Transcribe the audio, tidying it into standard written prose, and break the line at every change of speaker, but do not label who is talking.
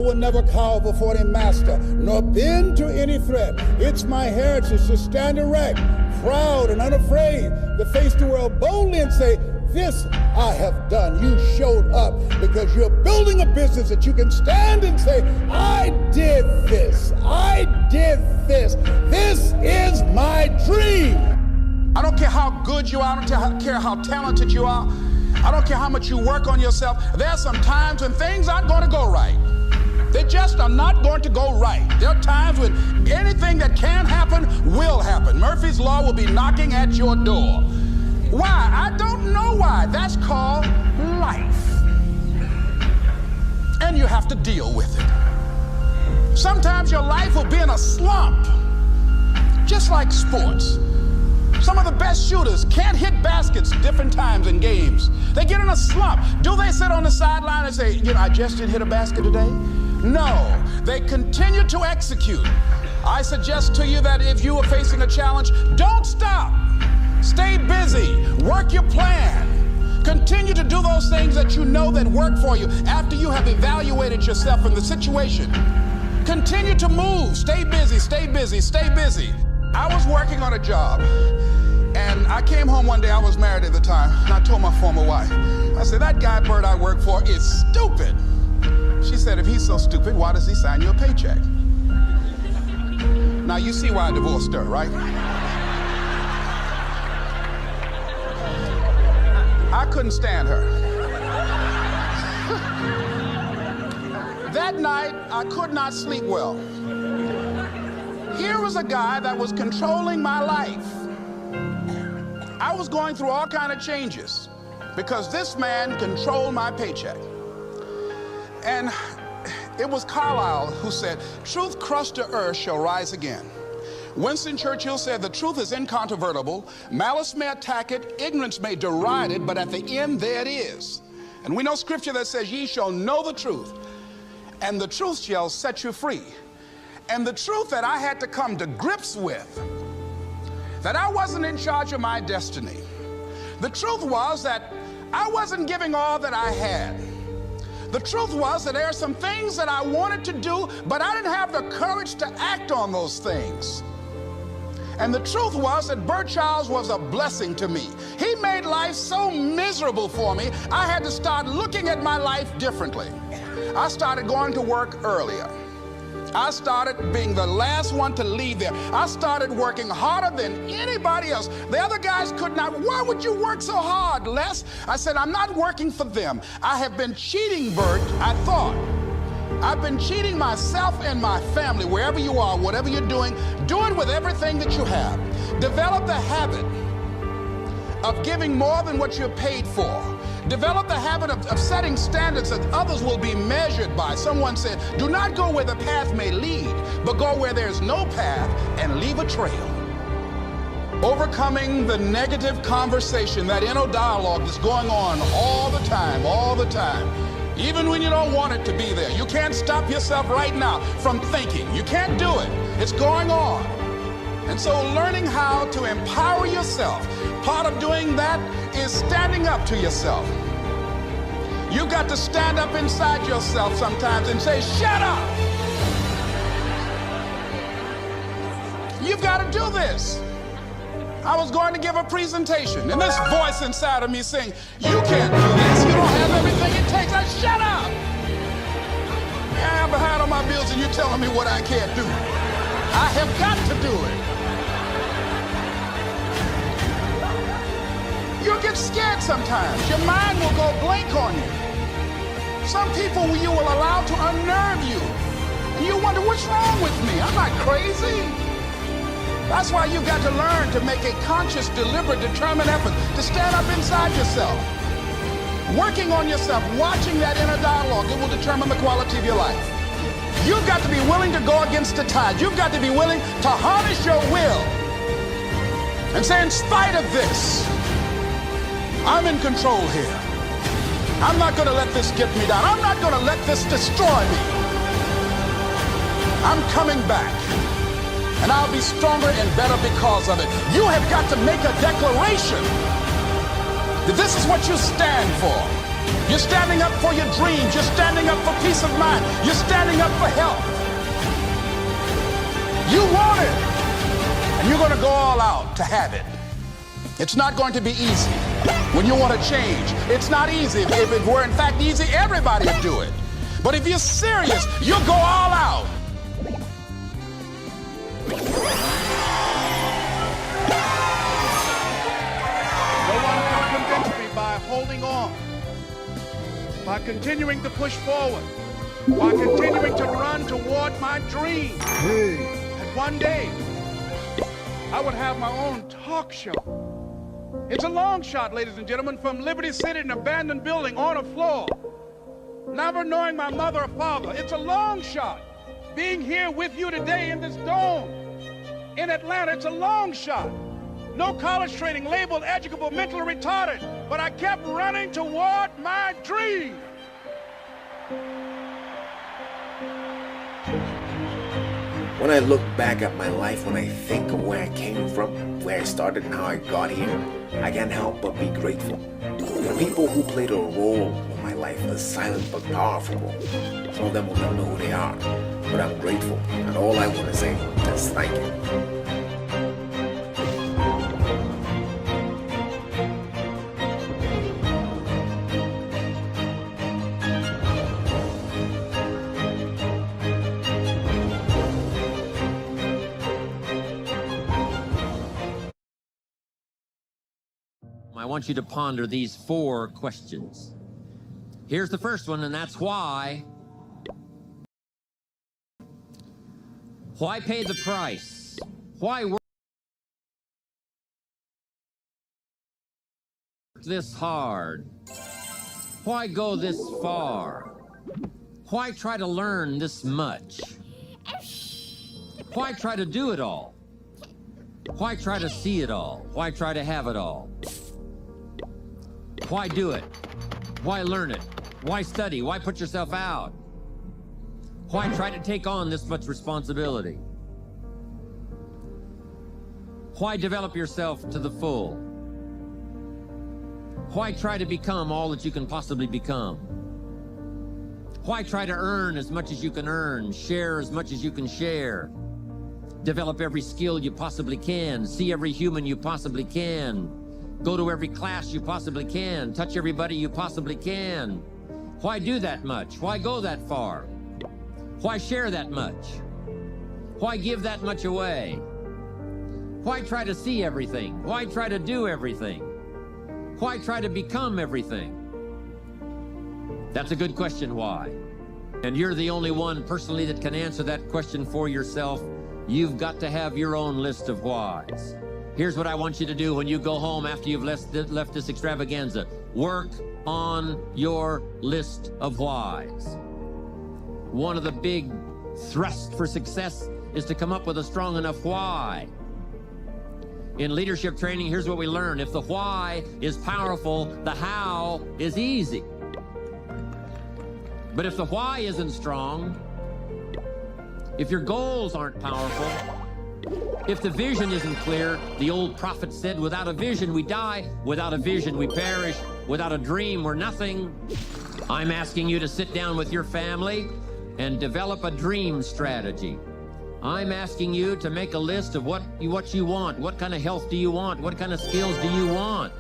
Will never cower before their master, nor bend to any threat. It's my heritage to stand erect, proud and unafraid, to face the world boldly and say, this I have done. You showed up because you're building a business that you can stand and say, I did this. I did this. This is my dream.
I don't care how good you are. I don't care how talented you are. I don't care how much you work on yourself. There are some times when things aren't going to go right. They just are not going to go right. There are times when anything that can happen will happen. Murphy's Law will be knocking at your door. Why? I don't know why. That's called life. And you have to deal with it. Sometimes your life will be in a slump, just like sports. Some of the best shooters can't hit baskets different times in games. They get in a slump. Do they sit on the sideline and say, I just didn't hit a basket today? No, they continue to execute. I suggest to you that if you are facing a challenge, don't stop. Stay busy, work your plan. Continue to do those things that you know that work for you after you have evaluated yourself in the situation. Continue to move, stay busy, stay busy, stay busy. I was working on a job, and I came home one day. I was married at the time, and I told my former wife, I said, that guy Bert I work for is stupid. She said, if he's so stupid, why does he sign you a paycheck? Now you see why I divorced her, right? I couldn't stand her. That night, I could not sleep well. Here was a guy that was controlling my life. I was going through all kinds of changes because this man controlled my paycheck. And it was Carlyle who said, truth crushed to earth shall rise again. Winston Churchill said, the truth is incontrovertible. Malice may attack it, ignorance may deride it, but at the end there it is. And we know scripture that says, ye shall know the truth, and the truth shall set you free. And the truth that I had to come to grips with, that I wasn't in charge of my destiny. The truth was that I wasn't giving all that I had. The truth was that there are some things that I wanted to do, but I didn't have the courage to act on those things. And the truth was that Bert Childs was a blessing to me. He made life so miserable for me, I had to start looking at my life differently. I started going to work earlier. I started being the last one to leave there. I started working harder than anybody else. The other guys could not. Why would you work so hard, Les? I said, I'm not working for them. I have been cheating, Bert, I thought. I've been cheating myself and my family. Wherever you are, whatever you're doing, do it with everything that you have. Develop the habit of giving more than what you're paid for. Develop the habit of setting standards that others will be measured by. Someone said, do not go where the path may lead, but go where there's no path and leave a trail. Overcoming the negative conversation, that inner dialogue that's going on all the time, even when you don't want it to be there. You can't stop yourself right now from thinking. You can't do it. It's going on. And so learning how to empower yourself, part of doing that is standing up to yourself. You've got to stand up inside yourself sometimes and say, shut up! You've got to do this. I was going to give a presentation, and this voice inside of me saying, you can't do this. You don't have everything it takes. I said, shut up! Yeah, I'm behind on my bills, and you're telling me what I can't do. I have got to do it. You'll get scared sometimes. Your mind will go blank on you. Some people you will allow to unnerve you. And you wonder, what's wrong with me? I'm not crazy. That's why you've got to learn to make a conscious, deliberate, determined effort to stand up inside yourself. Working on yourself, watching that inner dialogue, it will determine the quality of your life. You've got to be willing to go against the tide. You've got to be willing to harness your will and say, in spite of this, I'm in control here. I'm not going to let this get me down. I'm not going to let this destroy me. I'm coming back, and I'll be stronger and better because of it. You have got to make a declaration that this is what you stand for. You're standing up for your dreams. You're standing up for peace of mind. You're standing up for health. You want it, and you're going to go all out to have it. It's not going to be easy. When you want to change, it's not easy. If it were in fact easy, everybody would do it. But if you're serious, you'll go all out.
No one can convince me by holding on, by continuing to push forward, by continuing to run toward my dream. And one day, I would have my own talk show. It's a long shot, ladies and gentlemen, from Liberty City, an abandoned building on a floor. Never knowing my mother or father. It's a long shot. Being here with you today in this dome in Atlanta, it's a long shot. No college training, labeled educable, mentally retarded, but I kept running toward my dream.
When I look back at my life, when I think of where I came from, where I started and how I got here, I can't help but be grateful. The people who played a role in my life, a silent but powerful role. Some of them will never know who they are, but I'm grateful, and all I want to say is thank you.
I want you to ponder these 4 questions. Here's the first one, and that's why. Why pay the price? Why work this hard? Why go this far? Why try to learn this much? Why try to do it all? Why try to see it all? Why try to have it all? Why do it? Why learn it? Why study? Why put yourself out? Why try to take on this much responsibility? Why develop yourself to the full? Why try to become all that you can possibly become? Why try to earn as much as you can earn, share as much as you can share, develop every skill you possibly can, see every human you possibly can, go to every class you possibly can, touch everybody you possibly can? Why do that much? Why go that far? Why share that much? Why give that much away? Why try to see everything? Why try to do everything? Why try to become everything? That's a good question, why? And you're the only one personally that can answer that question for yourself. You've got to have your own list of whys. Here's what I want you to do when you go home after you've left this extravaganza. Work on your list of whys. One of the big thrusts for success is to come up with a strong enough why. In leadership training, here's what we learn. If the why is powerful, the how is easy. But if the why isn't strong, if your goals aren't powerful, if the vision isn't clear, the old prophet said, without a vision we die, without a vision we perish, without a dream we're nothing. I'm asking you to sit down with your family and develop a dream strategy. I'm asking you to make a list of what you want. What kind of health do you want? What kind of skills do you want?